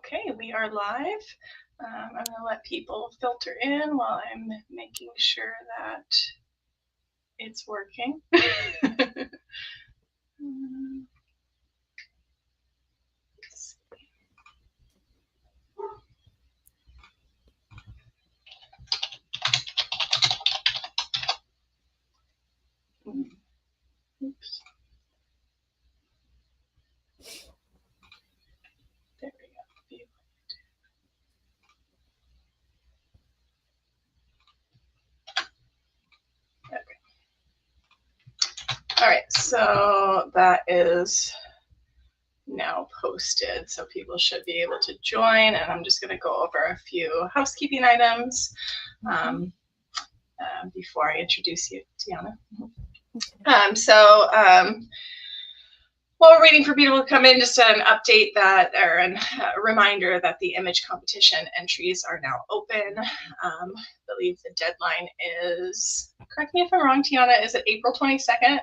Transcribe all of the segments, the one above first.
Okay, we are live. I'm going to let people filter in while I'm making sure that it's working. Let's see. Oops. There we go. Okay. All right, so that is now posted, so people should be able to join, and I'm just going to go over a few housekeeping items before I introduce you, Tianna. While we're waiting for people to come in, just an update that, or a reminder that the image competition entries are now open. I believe the deadline is, correct me if I'm wrong, Tianna, is it April 22nd?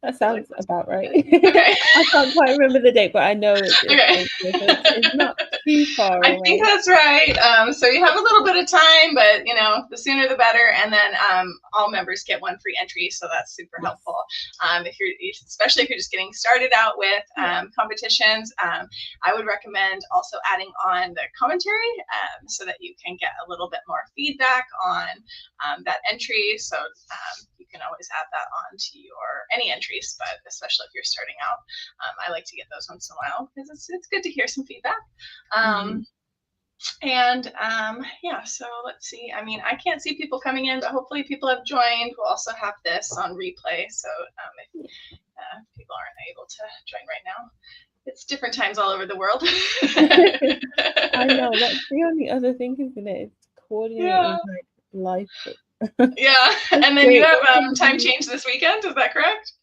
That sounds about right. Okay. I can't quite remember the date, but I know it's not too far away. I think that's right. So you have a little bit of time, but the sooner the better. And then all members get one free entry, so that's super helpful. Especially if you're just getting started out with competitions, I would recommend also adding on the commentary so that you can get a little bit more feedback on that entry. So you can always add that on to any entries, but especially if you're starting out, I like to get those once in a while because it's good to hear some feedback. So let's see. I mean, I can't see people coming in, but hopefully people have joined. We'll also have this on replay, so if people aren't able to join right now, it's different times all over the world. I know, that's the only other thing, isn't it? It's coordinating life. Yeah, and then you have time change this weekend, is that correct?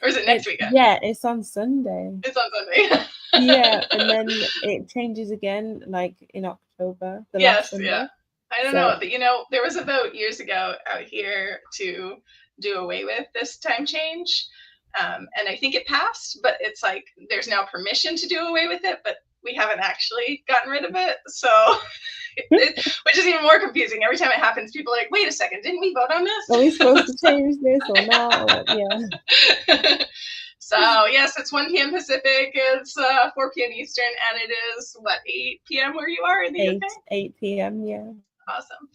Or is it next weekend? Yeah, it's on Sunday. It's on Sunday. Yeah, and then it changes again, like in October. Yes, yeah. I don't know. There was a vote years ago out here to do away with this time change. And I think it passed, but it's like there's now permission to do away with it, but we haven't actually gotten rid of it. So, which is even more confusing. Every time it happens, people are like, wait a second, didn't we vote on this? Are we supposed to change this or not? Yeah. So, yes, it's 1 p.m. Pacific, it's 4 p.m. Eastern, and it is, 8 p.m. where you are in the UK? 8 p.m., yeah. Awesome.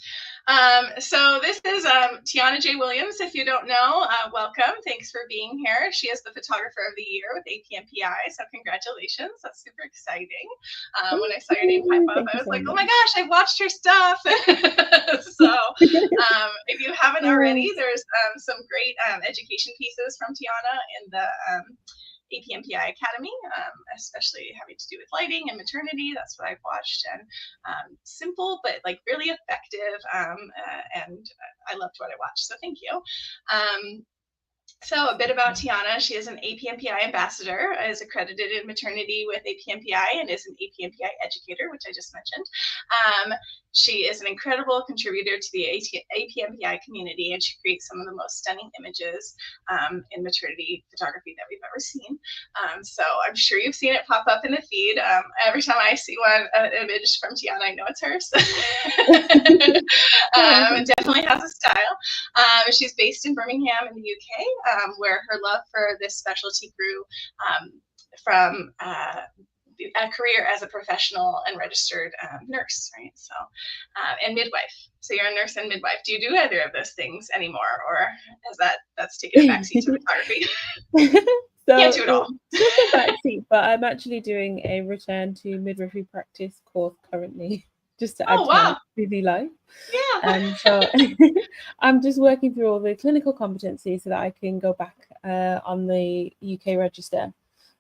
So this is Tianna J-Williams. If you don't know, welcome. Thanks for being here. She is the Photographer of the Year with APNPI, so congratulations. That's super exciting. When I saw your name pop up, I was like, oh my gosh, I watched her stuff. So if you haven't already, there's some great education pieces from Tianna in the APNPI Academy, especially having to do with lighting and maternity. That's what I've watched, and simple but like really effective, and I loved what I watched, so thank you. So a bit about Tianna. She is an APNPI ambassador, is accredited in maternity with APNPI, and is an APNPI educator, which I just mentioned. She is an incredible contributor to the APNPI community, and she creates some of the most stunning images in maternity photography that we've ever seen. So I'm sure you've seen it pop up in the feed. Every time I see an image from Tianna, I know it's hers. It definitely has a style. She's based in Birmingham in the UK, where her love for this specialty grew from a career as a professional and registered nurse, right? So, and midwife. So you're a nurse and midwife. Do you do either of those things anymore, or has that's taken a backseat to photography? So can't do it all. Just a backseat, but I'm actually doing a return to midwifery practice course currently, just to add to my busy life. Yeah. So I'm just working through all the clinical competencies so that I can go back on the UK register,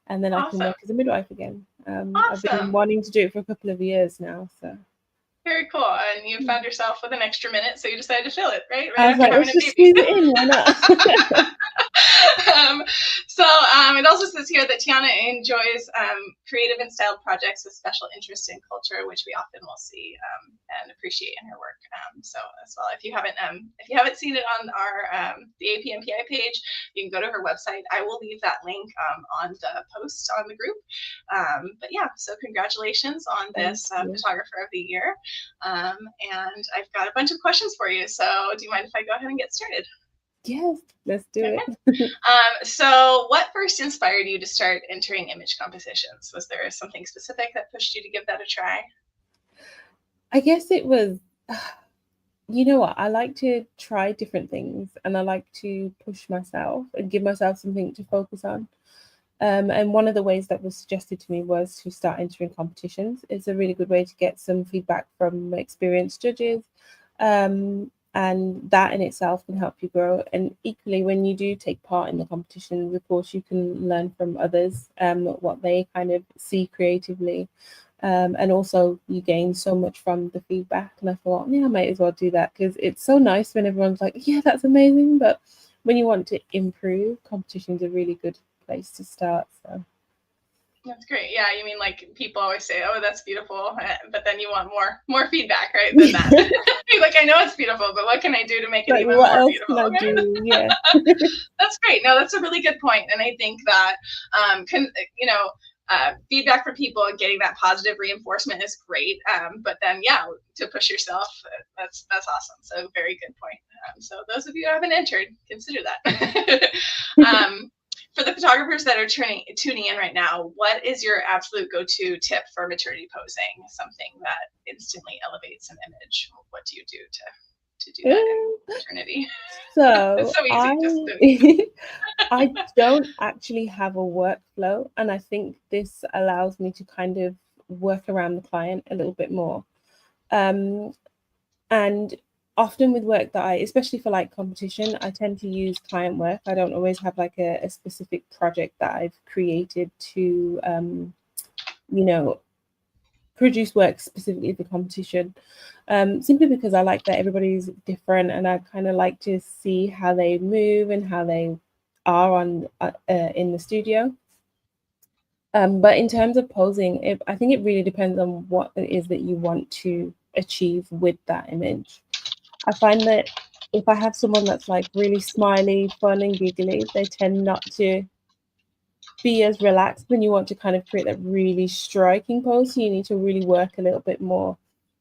and then I can work as a midwife again. I've been wanting to do it for a couple of years now. So Very cool. And you found yourself with an extra minute, so you decided to fill it, right? I was like, let's just squeeze it in, why not? It also says here that Tianna enjoys creative and styled projects with special interest in culture, which we often will see and appreciate in her work. So as well, if you haven't seen it on our the APNPI page, you can go to her website. I will leave that link on the post on the group. But yeah, so congratulations on this Photographer of the Year. And I've got a bunch of questions for you. So do you mind if I go ahead and get started? Yes, let's do it. So what first inspired you to start entering image competitions? Was there something specific that pushed you to give that a try? I guess it was, you know what, I like to try different things and I like to push myself and give myself something to focus on. And one of the ways that was suggested to me was to start entering competitions. It's a really good way to get some feedback from experienced judges. And that in itself can help you grow. And equally, when you do take part in the competitions, of course, you can learn from others what they kind of see creatively. And also you gain so much from the feedback. And I thought, yeah, I might as well do that, because it's so nice when everyone's like, yeah, that's amazing. But when you want to improve, competition's a really good place to start. So that's great. Yeah, you mean like people always say, "Oh, that's beautiful," but then you want more feedback, right? Than that. Like, I know it's beautiful, but what can I do to make it even more beautiful? What else can I do? Yeah, that's great. No, that's a really good point, and I think that feedback from people and getting that positive reinforcement is great. But then, yeah, to push yourself, that's awesome. So very good point. So those of you who haven't entered, consider that. For the photographers that are tuning in right now, what is your absolute go-to tip for maternity posing? Something that instantly elevates an image. What do you do to do that in maternity? So it's so easy. I don't actually have a workflow, and I think this allows me to kind of work around the client a little bit more. And often with work that especially for like competition, I tend to use client work. I don't always have like a specific project that I've created to, produce work specifically for competition, simply because I like that everybody's different and I kind of like to see how they move and how they are on in the studio. But in terms of posing, I think it really depends on what it is that you want to achieve with that image. I find that if I have someone that's like really smiley, fun and giggly, they tend not to be as relaxed when you want to kind of create that really striking pose. So you need to really work a little bit more.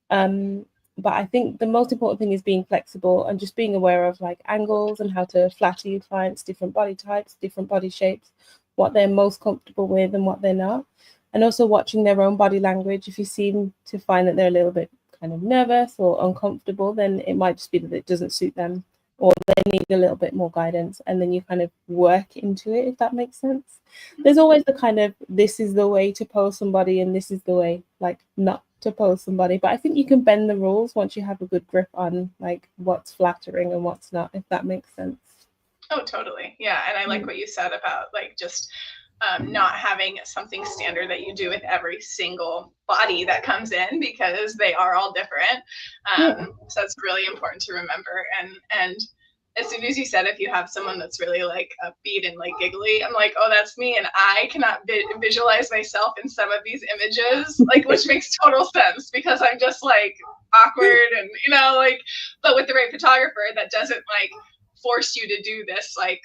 But I think the most important thing is being flexible and just being aware of like angles and how to flatter your clients, different body types, different body shapes, what they're most comfortable with and what they're not. And also watching their own body language. If you seem to find that they're a little bit kind of nervous or uncomfortable, then it might just be that it doesn't suit them or they need a little bit more guidance, and then you kind of work into it, if that makes sense. There's always the kind of, this is the way to pose somebody and this is the way like not to pose somebody, but I think you can bend the rules once you have a good grip on like what's flattering and what's not, if that makes sense. Oh, totally. Yeah. And I like what you said about like just not having something standard that you do with every single body that comes in, because they are all different. So it's really important to remember. And as soon as you said, if you have someone that's really like upbeat and like giggly, I'm like, oh, that's me. And I cannot visualize myself in some of these images, like, which makes total sense because I'm just like awkward and, but with the right photographer that doesn't like force you to do this, like,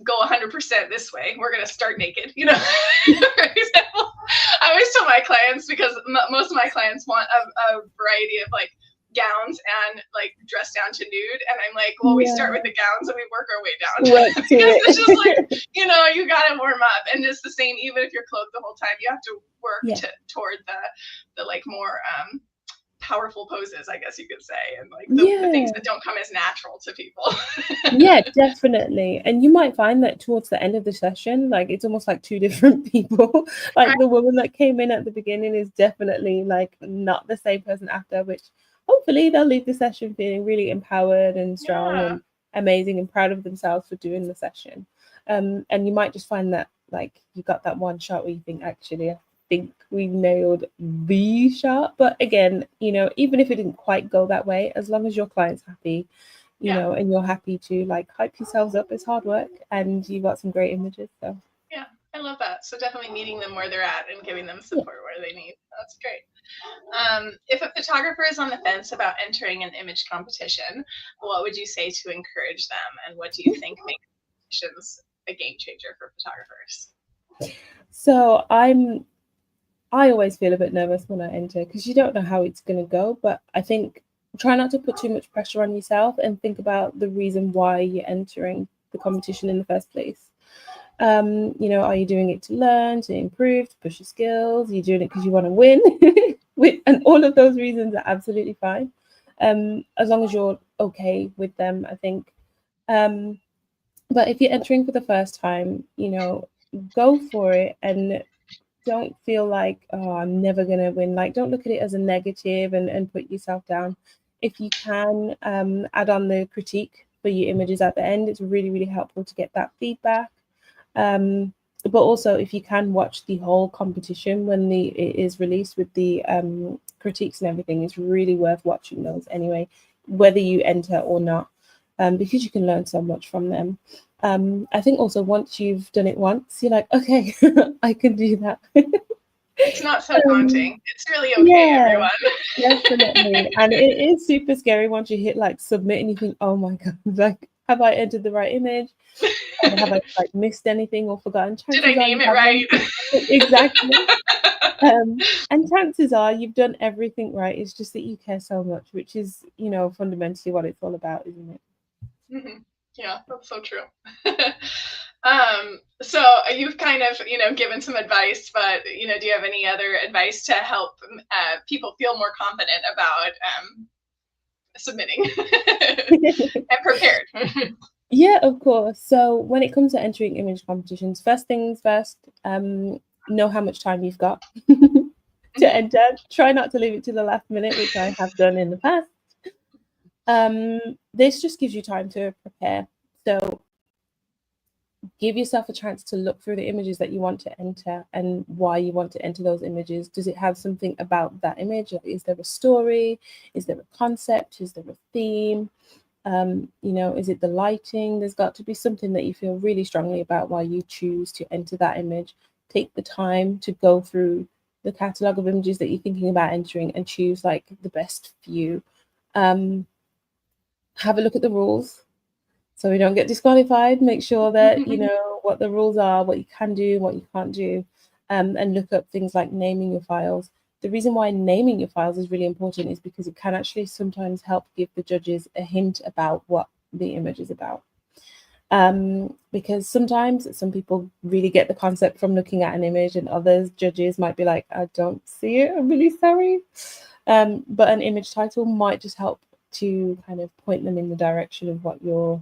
go 100% this way. We're going to start naked, for example. I always tell my clients, because most of my clients want a variety of like gowns and like dress down to nude. And I'm like, well, we start with the gowns and we work our way down. Because it's just like, you got to warm up. And it's the same, even if you're clothed the whole time, you have to work toward the like more, powerful poses, I guess you could say, and like the things that don't come as natural to people. Yeah, definitely. And you might find that towards the end of the session, like it's almost like two different people. Like the woman that came in at the beginning is definitely like not the same person after, which hopefully they'll leave the session feeling really empowered and strong and amazing and proud of themselves for doing the session. And you might just find that like you got that one shot where you think, actually, think we nailed the shot. But again, you know, even if it didn't quite go that way, as long as your client's happy, you know, and you're happy to like hype yourselves up, it's hard work, and you got some great images. So yeah, I love that. So definitely meeting them where they're at and giving them support where they need. That's great. If a photographer is on the fence about entering an image competition, what would you say to encourage them? And what do you think makes competitions a game changer for photographers? So I always feel a bit nervous when I enter because you don't know how it's going to go. But I think try not to put too much pressure on yourself and think about the reason why you're entering the competition in the first place. You know, are you doing it to learn, to improve, to push your skills? Are you doing it because you want to win? And all of those reasons are absolutely fine. As long as you're okay with them, I think. But if you're entering for the first time, you know, go for it and don't feel like, oh, I'm never going to win. Like, don't look at it as a negative and put yourself down. If you can add on the critique for your images at the end, it's really, really helpful to get that feedback. But also, if you can watch the whole competition when it is released with the critiques and everything, it's really worth watching those anyway, whether you enter or not, because you can learn so much from them. I think also once you've done it once, you're like, okay, I can do that. It's not so daunting. It's really okay, everyone. Definitely. And it is super scary once you hit like submit and you think, oh my God, like, have I entered the right image? Have I like missed anything or forgotten? Did I name it right? Exactly. And chances are you've done everything right. It's just that you care so much, which is, you know, fundamentally what it's all about, isn't it? Mm-hmm. Yeah, that's so true. So you've kind of, you know, given some advice, but, you know, do you have any other advice to help people feel more confident about submitting and prepared? Yeah, of course. So when it comes to entering image competitions, first things first, know how much time you've got to enter. Try not to leave it to the last minute, which I have done in the past. This just gives you time to prepare. So give yourself a chance to look through the images that you want to enter and why you want to enter those images. Does it have something about that image? Is there a story? Is there a concept? Is there a theme? You know, is it the lighting? There's got to be something that you feel really strongly about why you choose to enter that image. Take the time to go through the catalogue of images that you're thinking about entering and choose like the best few. Have a look at the rules so we don't get disqualified. Make sure that you know what the rules are, what you can do, what you can't do, and look up things like naming your files. The reason why naming your files is really important is because it can actually sometimes help give the judges a hint about what the image is about. Because sometimes some people really get the concept from looking at an image and others judges might be like, I don't see it, I'm really sorry. But an image title might just help to kind of point them in the direction of what you're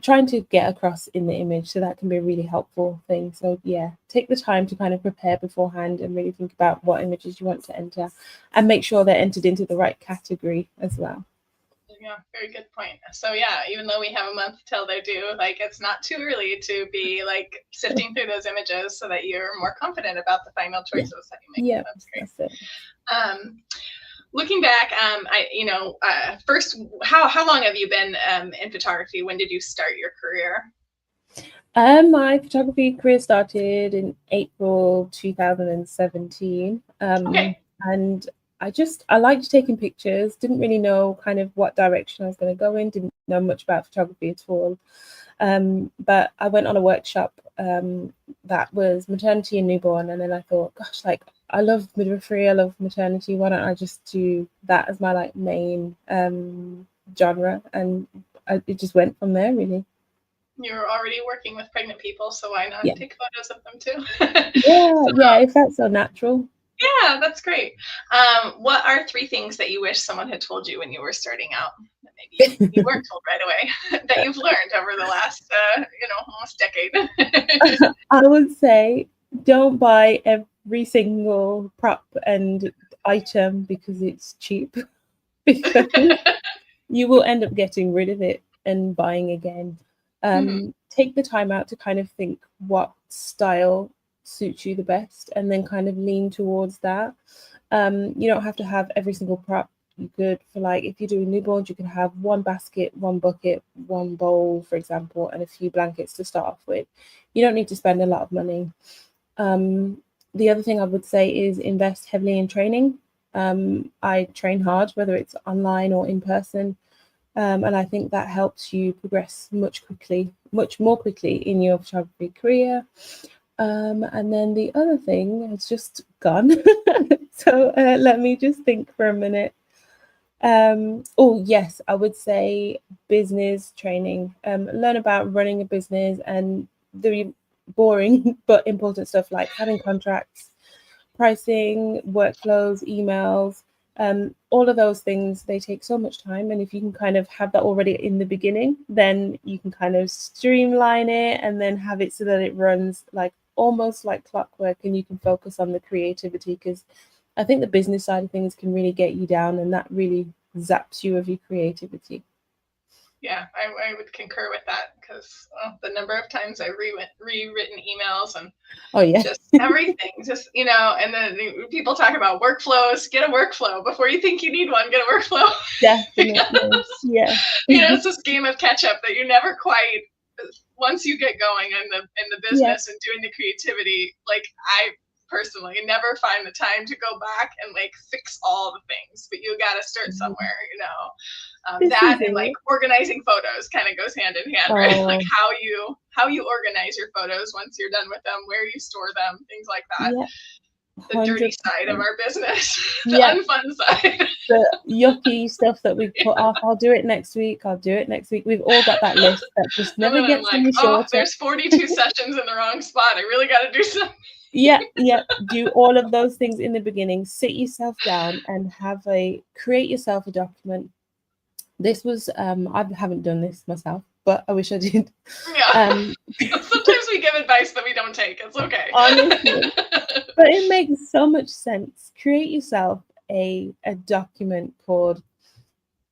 trying to get across in the image. So that can be a really helpful thing. So yeah, take the time to kind of prepare beforehand and really think about what images you want to enter and make sure they're entered into the right category as well. Yeah, very good point. So yeah, even though we have a month till they're due, like it's not too early to be like sifting through those images so that you're more confident about the final choices that you make. Yeah, that's great. That's it. Looking back, first, how long have you been in photography? When did you start your career? My photography career started in April 2017. Okay. And I liked taking pictures, didn't really know kind of what direction I was going to go in, didn't know much about photography at all. But I went on a workshop that was maternity and newborn, and then I thought, gosh, like I love midwifery, I love maternity. Why don't I just do that as my like main genre? And it just went from there, really. You're already working with pregnant people, so why not take photos of them too? Yeah, it felt so natural. Yeah, that's great. What are 3 things that you wish someone had told you when you were starting out that maybe you weren't told right away that you've learned over the last, almost decade? I would say don't buy every single prop and item because it's cheap, because you will end up getting rid of it and buying again. Take the time out to kind of think what style suits you the best, and then kind of lean towards that. You don't have to have every single prop. You could, for like, if you're doing newborns, you could have one basket, one bucket, one bowl, for example, and a few blankets to start off with. You don't need to spend a lot of money. The other thing I would say is invest heavily in training. I train hard, whether it's online or in person. And I think that helps you progress much more quickly in your photography career. And then the other thing has just gone. So let me just think for a minute. Oh, yes, I would say business training. Learn about running a business and the boring but important stuff like having contracts, pricing, workflows, emails, all of those things. They take so much time, and if you can kind of have that already in the beginning, then you can kind of streamline it and then have it so that it runs like almost like clockwork, and you can focus on the creativity, because I think the business side of things can really get you down, and that really zaps you of your creativity. Yeah, I would concur with that, because the number of times I've rewritten emails and just everything, just, and then people talk about workflows. Get a workflow before you think you need one. Get a workflow. Definitely. Yeah. It's this game of catch up that you never quite, once you get going in the business and doing the creativity, like I personally never find the time to go back and like fix all the things, but you got to start somewhere, that and like organizing photos kind of goes hand in hand, right? Like how you organize your photos once you're done with them, where you store them, things like that. The dirty side of our business, the unfun side, the yucky stuff that we put off. I'll do it next week. We've all got that list that just never gets any shorter. There's 42 sessions in the wrong spot. I really got to do something. Yeah. Do all of those things in the beginning. Sit yourself down and create yourself a document. This was I haven't done this myself, but I wish I did. Yeah. Sometimes we give advice that we don't take. It's okay. Honestly. But it makes so much sense. Create yourself a document called,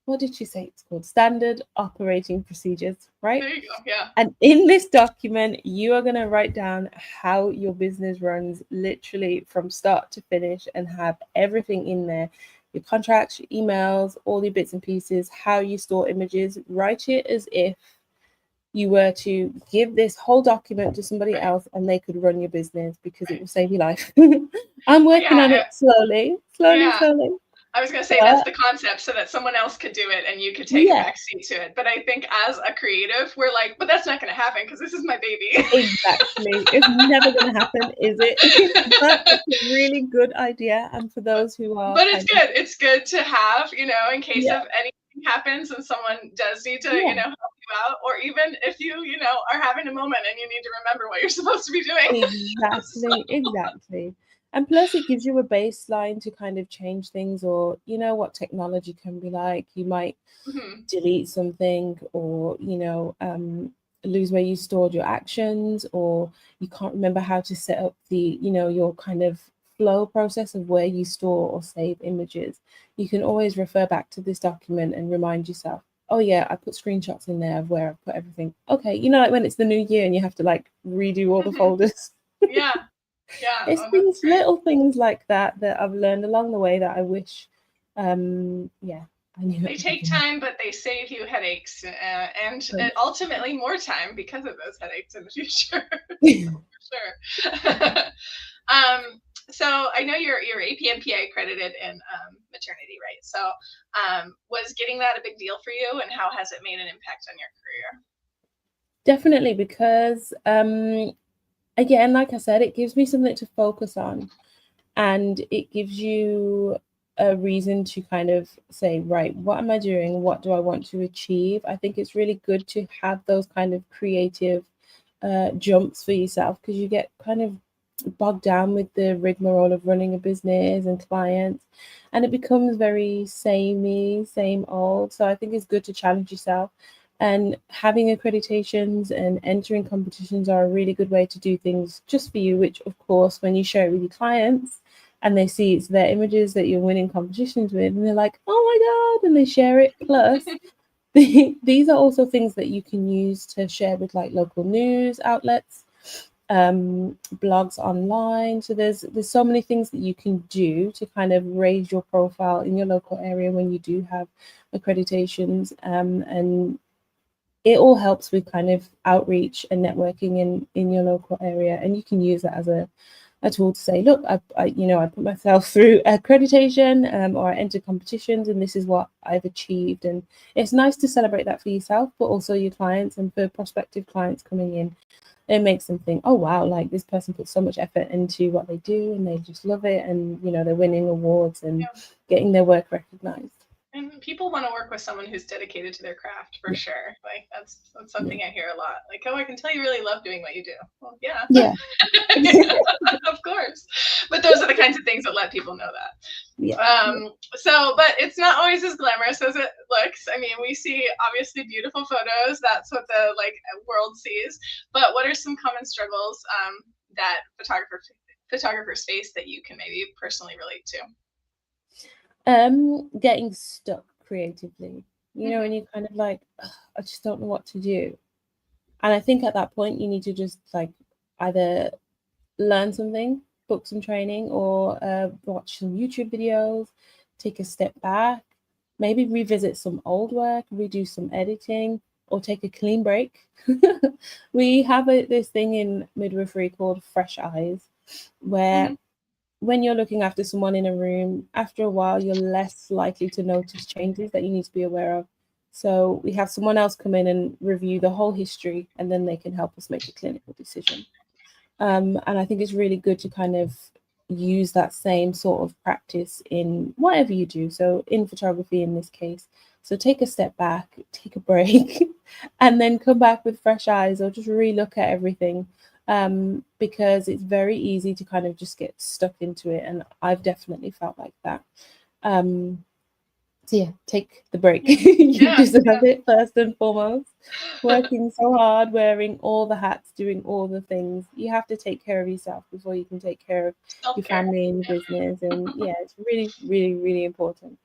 what did she say it's called? Standard Operating Procedures, right? There you go. Yeah. And in this document, you are going to write down how your business runs literally from start to finish, and have everything in there. Your contracts, your emails, all your bits and pieces, how you store images. Write it as if you were to give this whole document to somebody else and they could run your business, because it will save your life. I'm working on it slowly. I was going to say that's the concept, so that someone else could do it and you could take a backseat to it. But I think as a creative, we're like, but that's not going to happen because this is my baby. Exactly. It's never going to happen, is it? But it's a really good idea. And for those who are... But it's good. It's good to have, in case of anything happens and someone does need to, help you out. Or even if you, are having a moment and you need to remember what you're supposed to be doing. Exactly. And plus, it gives you a baseline to kind of change things, or what technology can be like. You might delete something, or lose where you stored your actions, or you can't remember how to set up the your kind of flow process of where you store or save images. You can always refer back to this document and remind yourself, oh yeah, I put screenshots in there of where I put everything. Okay, like when it's the new year and you have to like redo all the folders. Yeah. It's things, little things like that I've learned along the way that I wish, I knew. They take time, but they save you headaches, and ultimately more time because of those headaches in the future. For sure. So I know you're APNPI accredited in maternity, right? So was getting that a big deal for you, and how has it made an impact on your career? Definitely, because again, like I said, it gives me something to focus on, and it gives you a reason to kind of say, right, what am I doing? What do I want to achieve? I think it's really good to have those kind of creative jumps for yourself, because you get kind of bogged down with the rigmarole of running a business and clients, and it becomes very same old. So I think it's good to challenge yourself. And having accreditations and entering competitions are a really good way to do things just for you, which, of course, when you share it with your clients and they see it's their images that you're winning competitions with, and they're like, oh my God, and they share it. Plus, these are also things that you can use to share with like local news outlets. blogs online. So there's so many things that you can do to kind of raise your profile in your local area when you do have accreditations, and it all helps with kind of outreach and networking in your local area. And you can use that as a tool to say, look, I put myself through accreditation, or I entered competitions, and this is what I've achieved. And it's nice to celebrate that for yourself, but also your clients, and for prospective clients coming in. It makes them think, oh wow, like this person puts so much effort into what they do, and they just love it, and they're winning awards and getting their work recognized. And people want to work with someone who's dedicated to their craft, for sure. Like that's something I hear a lot. Like, oh, I can tell you really love doing what you do. Well, yeah. Of course. But those are the kinds of things that let people know that. So, but it's not always as glamorous as it looks. I mean, we see obviously beautiful photos. That's what the world sees. But what are some common struggles that photographers face that you can maybe personally relate to? Getting stuck creatively, and you kind of like, I just don't know what to do. And I think at that point you need to just either learn something, book some training, or watch some YouTube videos, take a step back, maybe revisit some old work, redo some editing, or take a clean break. We have this thing in midwifery called fresh eyes, where when you're looking after someone in a room, after a while, you're less likely to notice changes that you need to be aware of. So we have someone else come in and review the whole history, and then they can help us make a clinical decision. And I think it's really good to kind of use that same sort of practice in whatever you do. So in photography, in this case. So take a step back, take a break, and then come back with fresh eyes, or just relook at everything. Because it's very easy to kind of just get stuck into it, and I've definitely felt like that. So yeah, take the break. You deserve it, first and foremost. Working so hard, wearing all the hats, doing all the things. You have to take care of yourself before you can take care of your family and your business. And yeah, it's really, really, really important.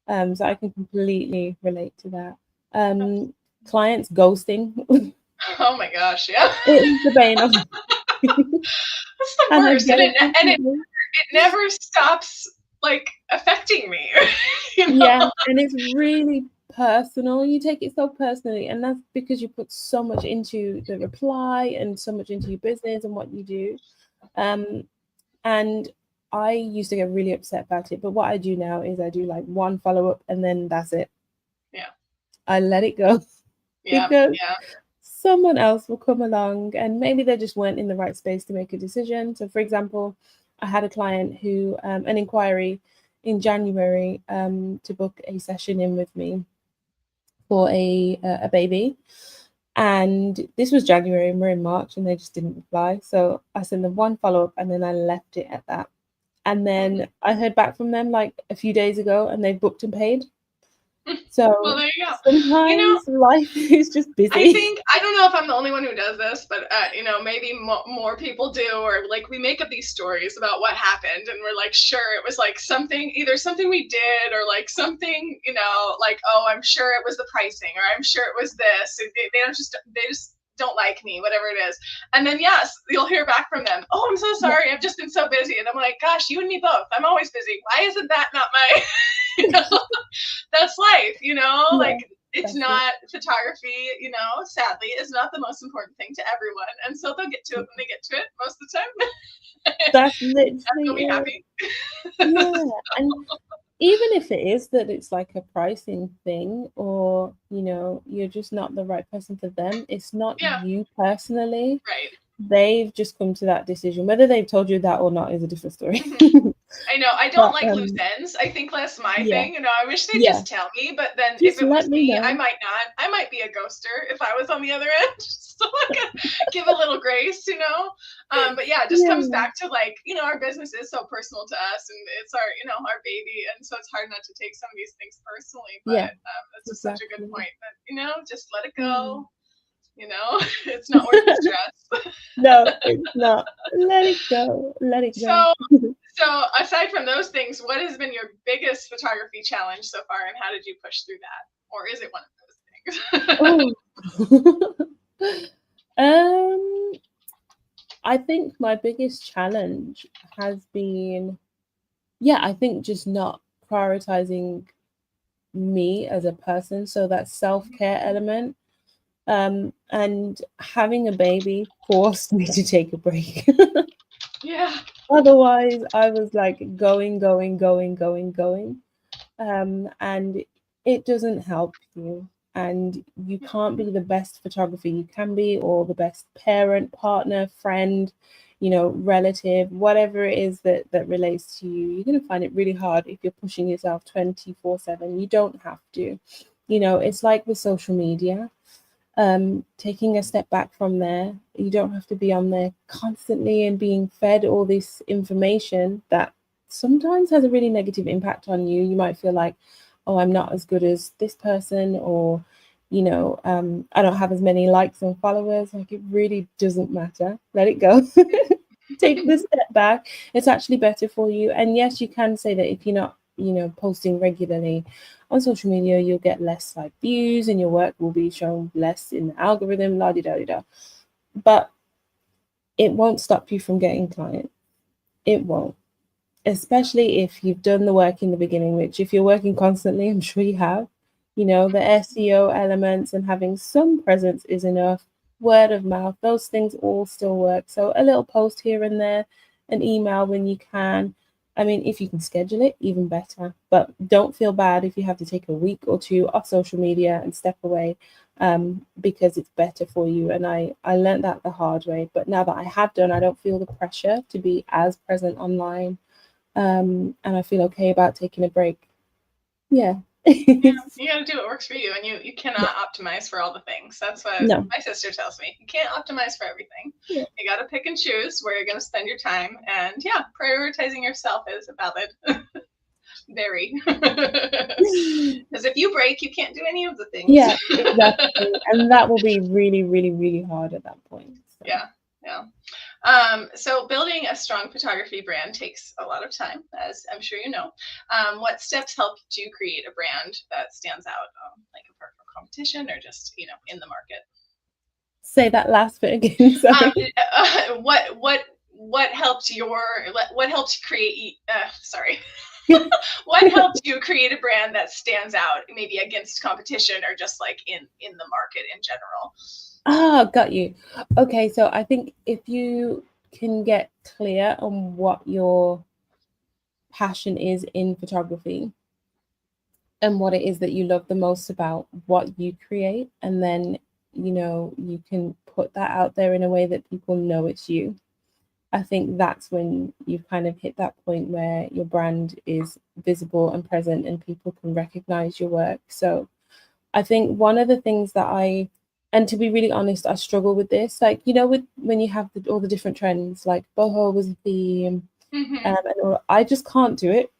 So I can completely relate to that. Clients ghosting. Oh my gosh, yeah. It's the bane of that's the worst. And it never stops affecting me. Yeah, and it's really personal. You take it so personally, and that's because you put so much into the reply and so much into your business and what you do. And I used to get really upset about it, but what I do now is I do one follow-up, and then that's it. Yeah, I let it go. Because someone else will come along, and maybe they just weren't in the right space to make a decision. So for example, I had a client who an inquiry in January to book a session in with me for a baby, and this was January and we're in March, and they just didn't reply. So I sent them one follow-up, and then I left it at that. And then I heard back from them a few days ago, and they booked and paid. So well, there you go. Sometimes life is just busy. I don't know if I'm the only one who does this, but maybe more people do, or we make up these stories about what happened, and we're sure it was either something we did, or something, oh, I'm sure it was the pricing, or I'm sure it was this. They just don't like me, whatever it is. And then yes, you'll hear back from them. Oh, I'm so sorry, I've just been so busy. And I'm like, gosh, you and me both. I'm always busy. Why isn't that not my that's life, it's not photography, sadly is not the most important thing to everyone. And so they'll get to it when they get to it most of the time. That's literally be happy. Yeah. And even if it is that it's a pricing thing, or you're just not the right person for them, it's not you personally. Right. They've just come to that decision. Whether they've told you that or not is a different story. I know. I don't like loose ends. I think that's my thing. I wish they'd just tell me. But then if it was me, I might not. I might be a ghoster if I was on the other end. So give a little grace, But yeah, it just comes back to our business is so personal to us, and it's our, our baby, and so it's hard not to take some of these things personally. But that's just such a good point. But just let it go. It's not worth the stress. No, it's not. Let it go. Let it go. So aside from those things, what has been your biggest photography challenge so far, and how did you push through that? Or is it one of those things? I think my biggest challenge has been, I think just not prioritizing me as a person. So that self-care element. And having a baby forced me to take a break. Yeah. Otherwise, I was like going, going, going, going, going. And it doesn't help you. And you can't be the best photographer you can be, or the best parent, partner, friend, relative, whatever it is that relates to you. You're going to find it really hard if you're pushing yourself 24/7. You don't have to. It's like with social media, taking a step back from there. You don't have to be on there constantly and being fed all this information that sometimes has a really negative impact on you. You might feel like, oh, I'm not as good as this person, or I don't have as many likes and followers. Like, it really doesn't matter. Let it go. Take the step back. It's actually better for you. And yes, you can say that if you're not posting regularly on social media, you'll get less like views and your work will be shown less in the algorithm, la di da di da. But it won't stop you from getting clients. It won't. Especially if you've done the work in the beginning, which if you're working constantly, I'm sure you have, the SEO elements and having some presence is enough. Word of mouth, those things all still work. So a little post here and there, an email when you can. I mean, if you can schedule it, even better. But don't feel bad if you have to take a week or two off social media and step away, because it's better for you. And I learned that the hard way. But now that I have done, I don't feel the pressure to be as present online. And I feel okay about taking a break. Yeah. Yeah, you gotta do what works for you, and you cannot optimize for all the things. That's what my sister tells me. You can't optimize for everything. Yeah. You gotta pick and choose where you're gonna spend your time, and prioritizing yourself is a valid very. Because if you break, you can't do any of the things. Yeah, exactly. And that will be really, really, really hard at that point. So. Yeah. So building a strong photography brand takes a lot of time, as I'm sure you know. What steps helped you create a brand that stands out, like apart from competition or just in the market? Say that last bit again. Sorry. What helped create? Sorry. What helped you create a brand that stands out, maybe against competition or just like in the market in general? Got you. Okay, so I think if you can get clear on what your passion is in photography and what it is that you love the most about what you create, and then you can put that out there in a way that people know it's you. I think that's when you've kind of hit that point where your brand is visible and present and people can recognize your work. So I think one of the things that and to be really honest, I struggle with this. Like, with when you have all the different trends, like boho was a theme, and I just can't do it.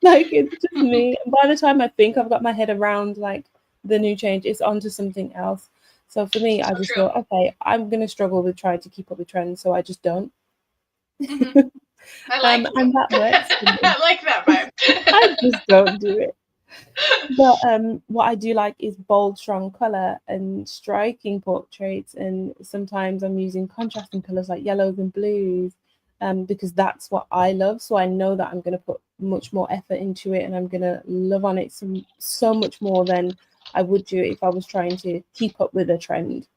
Like, it's just me. And by the time I think I've got my head around like the new change, it's onto something else. So for me, I just thought, okay, I'm going to struggle with trying to keep up with trends, so I just don't. I like and that works. I like that vibe. I just don't do it. But what I do like is bold, strong color and striking portraits. And sometimes I'm using contrasting colors like yellows and blues, because that's what I love. So I know that I'm going to put much more effort into it, and I'm going to love on it so much more than I would do if I was trying to keep up with a trend.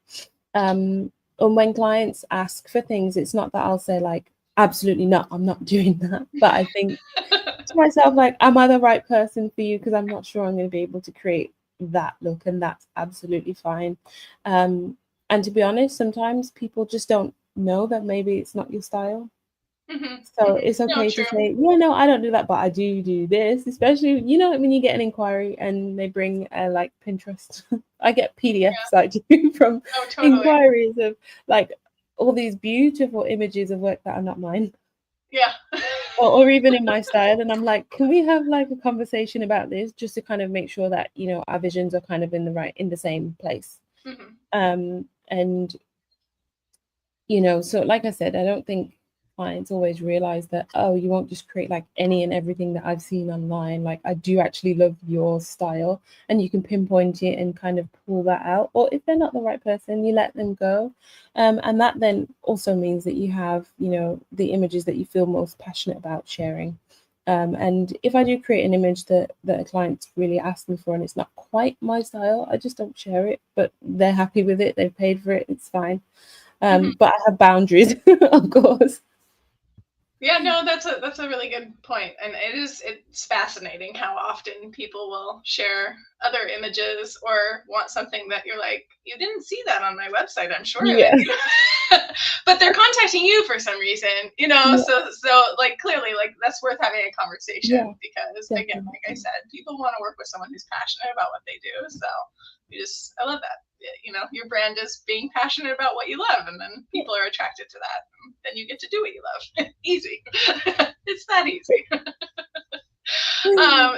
And when clients ask for things, it's not that I'll say like, absolutely not, I'm not doing that. But I think to myself, like, am I the right person for you? Because I'm not sure I'm going to be able to create that look, and that's absolutely fine. And to be honest, sometimes people just don't know that maybe it's not your style. So it's okay to say, yeah, no, I don't do that, but I do this. Especially, when you get an inquiry and they bring like Pinterest. I get PDFs I do from inquiries of like all these beautiful images of work that are not mine. Yeah. or even in my style, and I'm like, can we have like a conversation about this, just to kind of make sure that our visions are kind of in the same place. And so like I said, I don't think clients always realize that, oh, you won't just create like any and everything that I've seen online. Like, I do actually love your style, and you can pinpoint it and kind of pull that out. Or if they're not the right person, you let them go. And that then also means that you have, the images that you feel most passionate about sharing. And if I do create an image that a client really asked me for and it's not quite my style, I just don't share it. But they're happy with it, they've paid for it, it's fine. But I have boundaries, of course. Yeah, no, that's a really good point, and it's fascinating how often people will share other images or want something that you're like, you didn't see that on my website, I'm sure. Yeah. But they're contacting you for some reason, Yeah. so like clearly like that's worth having a conversation, Yeah, because again, definitely. like I said, people want to work with someone who's passionate about what they do. So I love that. Your brand is being passionate about what you love, and then people are attracted to that, and then you get to do what you love. Easy. It's that easy.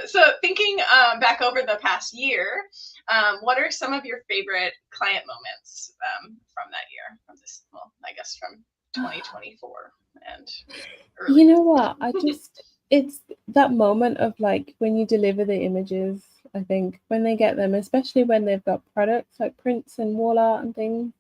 So thinking back over the past year, what are some of your favorite client moments from that year? From this, well, I guess from 2024 and early. You know what? It's that moment of like when you deliver the images, I think, when they get them, especially when they've got products like prints and wall art and things,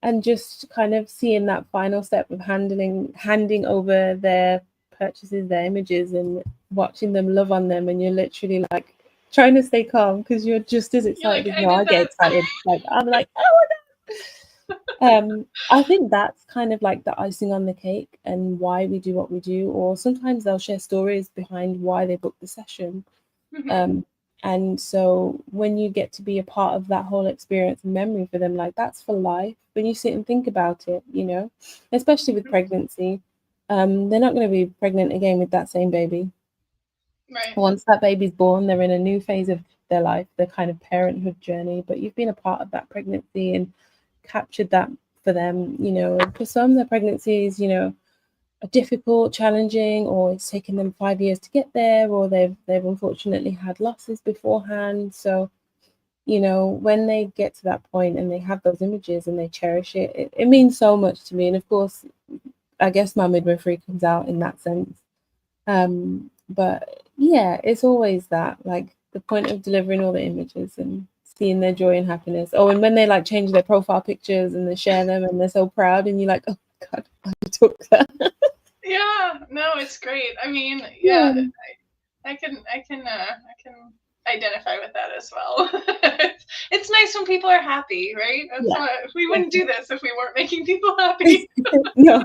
and just kind of seeing that final step of handing over their purchases, their images, and watching them love on them, and you're literally like trying to stay calm because you're just as You're like, excited as I you are. did I get that. excited. Like, I'm like, oh my God. I think that's kind of like the icing on the cake and why we do what we do. Or sometimes they'll share stories behind why they booked the session. Mm-hmm. And so when you get to be a part of that whole experience and memory for them, like, that's for life. When you sit and think about it, especially with pregnancy, they're not going to be pregnant again with that same baby. Right. Once that baby's born, they're in a new phase of their life, their kind of parenthood journey. But you've been a part of that pregnancy and captured that for them. For some, their pregnancies, are difficult, challenging, or it's taken them 5 years to get there, or they've unfortunately had losses beforehand. So, when they get to that point and they have those images and they cherish it, it means so much to me. And of course, I guess my midwifery comes out in that sense. But yeah, it's always that, like, the point of delivering all the images and seeing their joy and happiness. Oh, and when they like change their profile pictures and they share them and they're so proud, and you're like, oh God, I took that. Yeah, no, it's great. I mean, Yeah. I can identify with that as well. It's nice when people are happy, right? Yeah. We wouldn't do this if we weren't making people happy. No,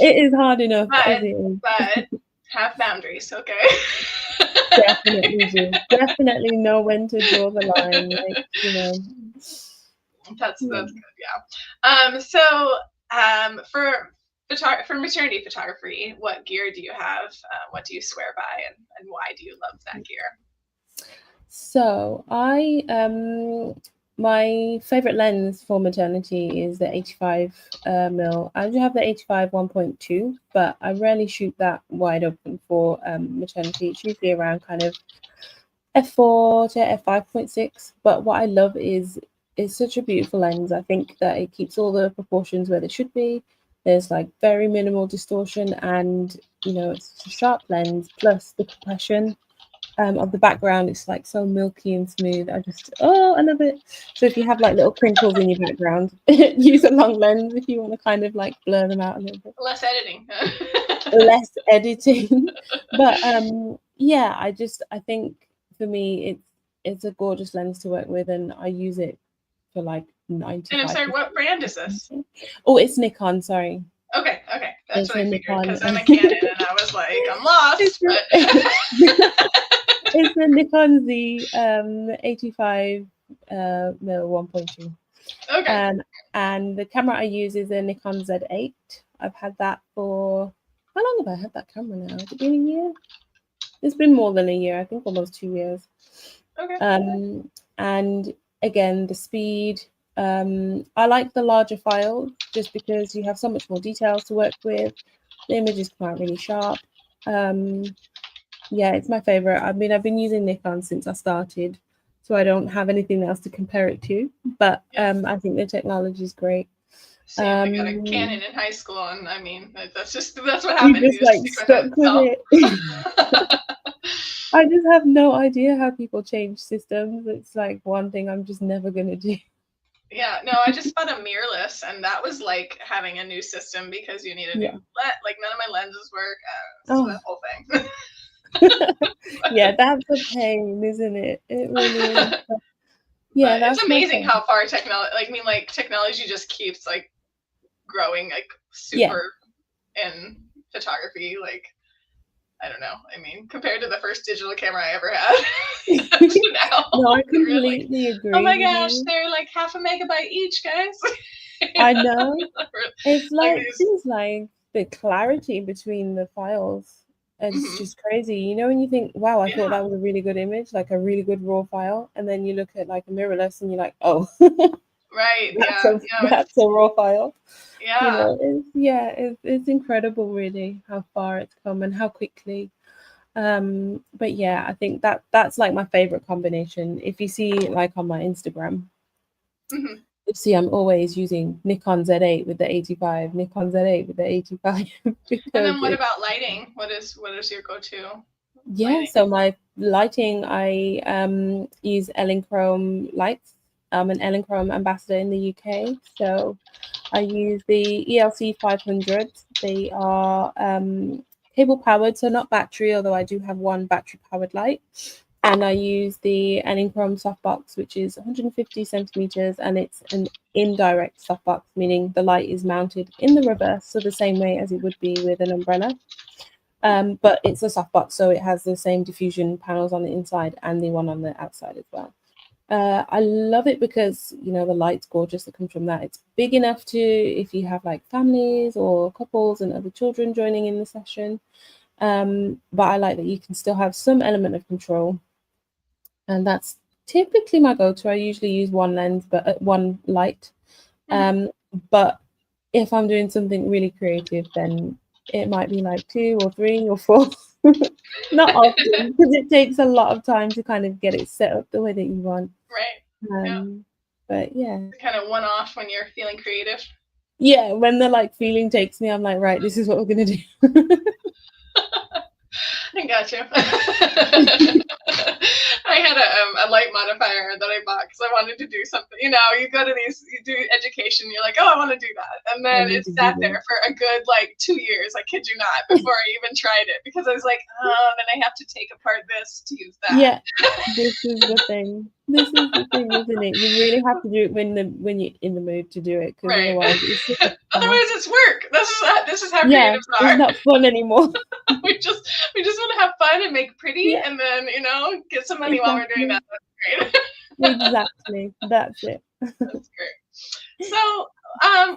it is hard enough as it is. But have boundaries, okay? Definitely do. Definitely know when to draw the line. Like, That's yeah. good, yeah. So for maternity photography, what gear do you have? What do you swear by, and why do you love that gear? So my favorite lens for maternity is the 85 mil. I do have the 85 1.2, but I rarely shoot that wide open for maternity. It's usually around kind of f4 to f5.6. But what I love is it's such a beautiful lens. I think that it keeps all the proportions where they should be. There's like very minimal distortion, and it's a sharp lens, plus the compression of the background. It's like so milky and smooth. I love it. So if you have like little crinkles in your background, use a long lens if you want to kind of like blur them out a little bit. Less editing. Less editing. But yeah, I think for me it's a gorgeous lens to work with, and I use it for like 95%. And I'm sorry, what brand is this? Oh, it's Nikon, sorry. Okay, that's It's what I figured, Nikon. because I'm a Canon and I was like, I'm lost. It's a Nikon Z 85 mil 1.2. Okay. And the camera I use is a Nikon Z8. I've had that for, how long have I had that camera now? Has it been a year? It's been more than a year, I think almost 2 years. Okay. And again, the speed. I like the larger files just because you have so much more details to work with. The images come out really sharp. Yeah, it's my favorite. I mean, I've been using Nikon since I started, so I don't have anything else to compare it to. But I think the technology is great. Same. I got a Canon in high school, and I mean, that's what You happens. just like stuck with it. I just have no idea how people change systems. It's like one thing I'm just never gonna do. Yeah, no, I just bought a mirrorless, and that was like having a new system because you need a new like none of my lenses work. So that whole thing. Yeah, that's a pain, isn't it? It really is. Yeah, but it's amazing how far technology. Like, I mean, like technology just keeps like growing like super in photography. Like, I don't know. I mean, compared to the first digital camera I ever had now. No, I completely agree. Oh my gosh, they're like half a megabyte each, guys. I know. It's like things like the clarity between the files. It's just crazy. You know, when you think, wow, I thought that was a really good image, like a really good raw file. And then you look at like a mirrorless and you're like, oh, right. That's a raw file. Yeah. You know, it's incredible really how far it's come and how quickly. But yeah, I think that's like my favorite combination. If you see like on my Instagram, you see I'm always using Nikon Z8 with the 85, Nikon Z8 with the 85. And then what about lighting? What is your go-to? Yeah, so my lighting, I use Elinchrom lights. I'm an Elinchrom ambassador in the UK, so I use the ELC 500. They are cable powered, so not battery, although I do have one battery powered light. And I use the Elinchrom softbox, which is 150 centimeters, and it's an indirect softbox, meaning the light is mounted in the reverse, so the same way as it would be with an umbrella. But it's a softbox, so it has the same diffusion panels on the inside and the one on the outside as well. I love it because, you know, the light's gorgeous that comes from that. It's big enough to, if you have like families or couples and other children joining in the session. But I like that you can still have some element of control. And that's typically my go-to. I usually use one lens, but one light. But if I'm doing something really creative, then it might be like 2 or 3 or 4. Not often, because it takes a lot of time to kind of get it set up the way that you want. Right. But yeah. Kind of one-off when you're feeling creative. Yeah, when the like feeling takes me, I'm like, right, this is what we're gonna do. I got you. I had a light modifier that I bought because I wanted to do something. You know, you go to you do education, you're like, oh, I want to do that. And then it sat there for a good like 2 years, I kid you not, before I even tried it, because I was like, then I have to take apart this to use that. Yeah, this is the thing. This is the thing, isn't it? You really have to do it when you're in the mood to do it, because otherwise it's just otherwise it's work. This is how creatives are. It's not fun anymore. we just want to have fun and make pretty, and then, you know, get some money while we're doing that. That's great. Exactly. That's it. That's great. So,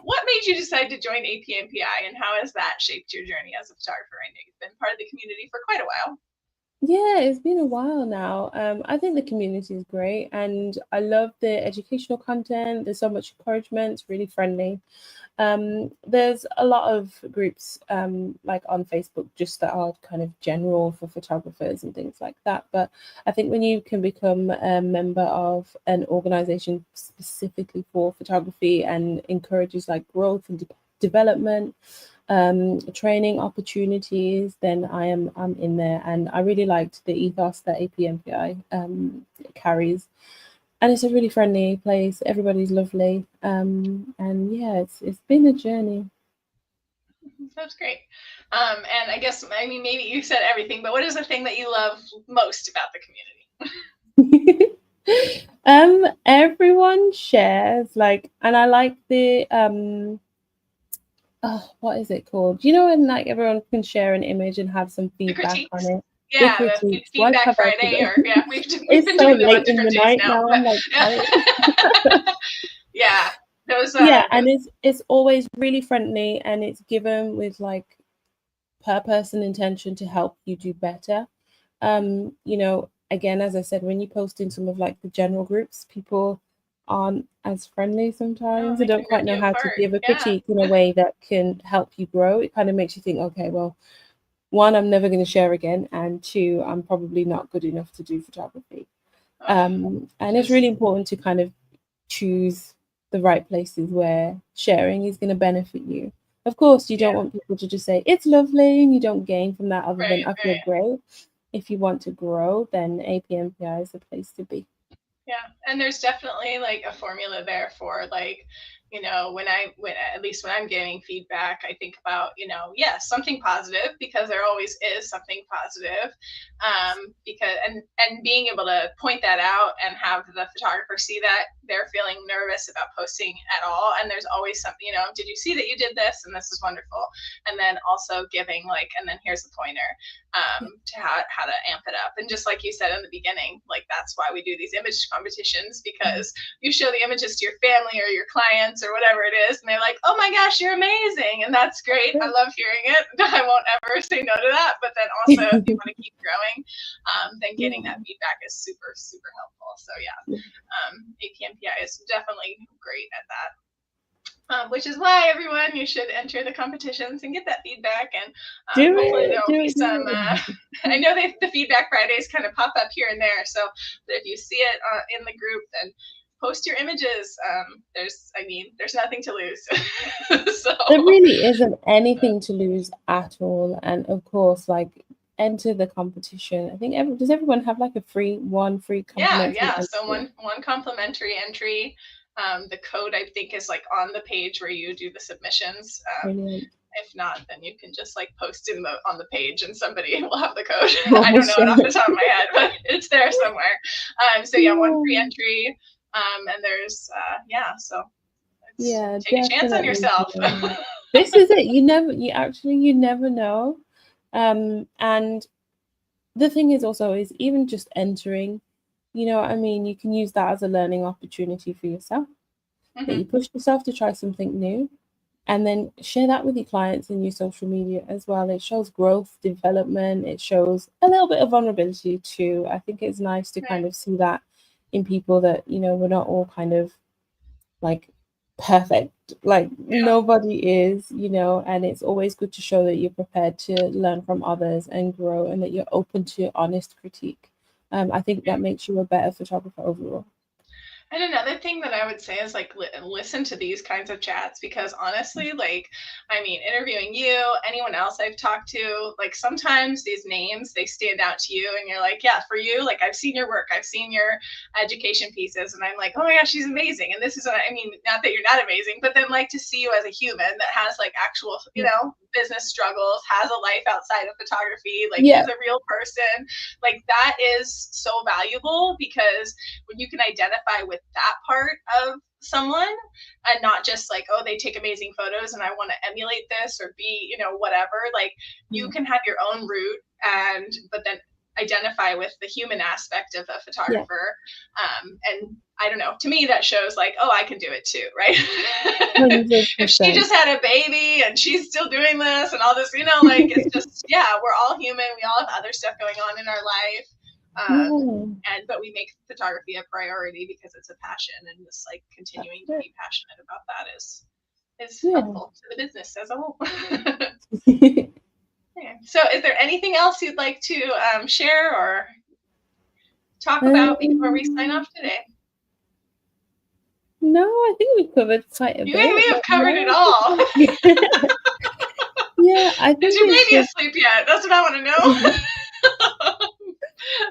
what made you decide to join APNPI, and how has that shaped your journey as a photographer? I know you've been part of the community for quite a while. Yeah, it's been a while now. I think the community is great, and I love the educational content. There's so much encouragement. It's really friendly. There's a lot of groups like on Facebook just that are kind of general for photographers and things like that. But I think when you can become a member of an organization specifically for photography and encourages like growth and development, training opportunities, then I'm in there. And I really liked the ethos that APNPI carries. And it's a really friendly place. Everybody's lovely. And yeah, it's been a journey. That's great. And I guess, I mean, maybe you said everything, but what is the thing that you love most about the community? Everyone shares, like, and I like the what is it called? You know, when like everyone can share an image and have some feedback on it. Yeah, the Feedback Friday, or we've been so doing them late on in the night now. I'm like, yeah, those. And it's always really friendly, and it's given with like purpose and intention to help you do better. You know, again, as I said, when you post in some of like the general groups, people aren't as friendly sometimes. They don't quite know how to give a critique in a way that can help you grow. It kind of makes you think, okay, well, 1, I'm never going to share again, and 2, I'm probably not good enough to do photography. And it's really important to kind of choose the right places where sharing is going to benefit you. Of course, you don't want people to just say it's lovely and you don't gain from that other than I feel great. If you want to grow, then APNPI is the place to be. Yeah, and there's definitely like a formula there for like, you know, when at least when I'm getting feedback, I think about, you know, yes, something positive, because there always is something positive, because and being able to point that out and have the photographer see that they're feeling nervous about posting at all, and there's always something, you know, did you see that you did this, and this is wonderful, and then also giving like, and then here's the pointer to how to amp it up. And just like you said in the beginning, like that's why we do these image competitions, because you show the images to your family or your clients or whatever it is, and they're like, oh my gosh, you're amazing, and that's great. I love hearing it. I won't ever say no to that. But then also, if you want to keep growing, then getting that feedback is super, super helpful. So yeah, APNPI is definitely great at that. Which is why, everyone, you should enter the competitions and get that feedback. And hopefully there will be some, I know the feedback Fridays kind of pop up here and there. So if you see it in the group, then post your images. There's nothing to lose. So there really isn't anything to lose at all. And of course, like, enter the competition. I think does everyone have like a free complimentary? Yeah. So one complimentary entry. The code, I think, is like on the page where you do the submissions. If not, then you can just like post on the page and somebody will have the code. I don't know it off the top of my head, but it's there somewhere. So yeah, one free entry. And there's so take a chance on yourself. This is it. You never know. And the thing is also is even just entering, you know what I mean? You can use that as a learning opportunity for yourself. That you push yourself to try something new, and then share that with your clients in your social media as well. It shows growth, development. It shows a little bit of vulnerability too. I think it's nice to kind of see that in people, that, you know, we're not all kind of like perfect. Like nobody is, you know, and it's always good to show that you're prepared to learn from others and grow, and that you're open to honest critique. I think that makes you a better photographer overall. And another thing that I would say is like listen to these kinds of chats, because honestly, like, I mean, interviewing you, anyone else I've talked to, like sometimes these names, they stand out to you and you're like, yeah, for you, like I've seen your work, I've seen your education pieces, and I'm like, oh my gosh, she's amazing. And this is what I mean, not that you're not amazing, but then like to see you as a human that has like actual, you know, business struggles, has a life outside of photography, like is a real person, like that is so valuable, because when you can identify with that part of someone and not just like, oh, they take amazing photos and I want to emulate this or be, you know, whatever, like you can have your own route, but then identify with the human aspect of a photographer. And I don't know, to me that shows like, oh, I can do it too, right? If she just had a baby and she's still doing this and all this, you know, like it's just, we're all human, we all have other stuff going on in our life. But we make photography a priority because it's a passion, and just like continuing to be passionate about that is helpful to the business as a whole. So is there anything else you'd like to share or talk about before we sign off today? No, I think we've covered quite a bit. We have covered it all. I think is your baby asleep yet? That's what I want to know.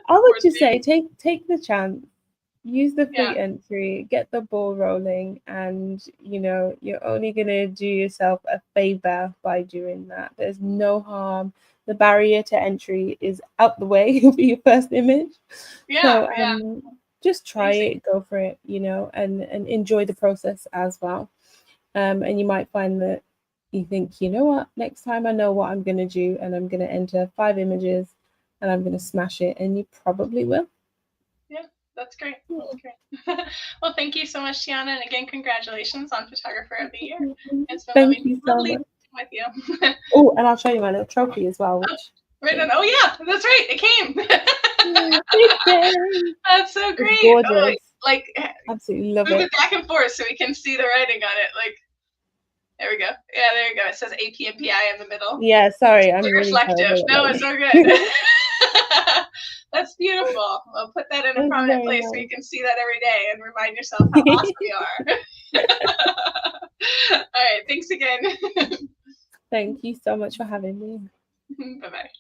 I would just say take the chance, use the free entry, get the ball rolling, and you know you're only gonna do yourself a favor by doing that. There's no harm. The barrier to entry is out the way for your first image. Just try it, go for it, you know, and enjoy the process as well. And you might find that you think, you know what, next time I know what I'm gonna do, and I'm gonna enter 5 images. And I'm going to smash it, and you probably will. Yeah, that's great. That's great. Well, thank you so much, Tianna, and again, congratulations on Photographer of the Year. It's been thank you so much. With you. Oh, and I'll show you my little trophy as well. Right on. Oh yeah, that's right. It came. That's so great. Gorgeous. Like absolutely love move it. Back and forth so we can see the writing on it. Like. There we go. Yeah, there you go. It says APNPI in the middle. Yeah, sorry. I'm really reflective. Really no, it's so good. That's beautiful. Well, put that in a That's prominent very place where nice. you can see that every day and remind yourself how awesome you are. All right. Thanks again. Thank you so much for having me. Bye-bye.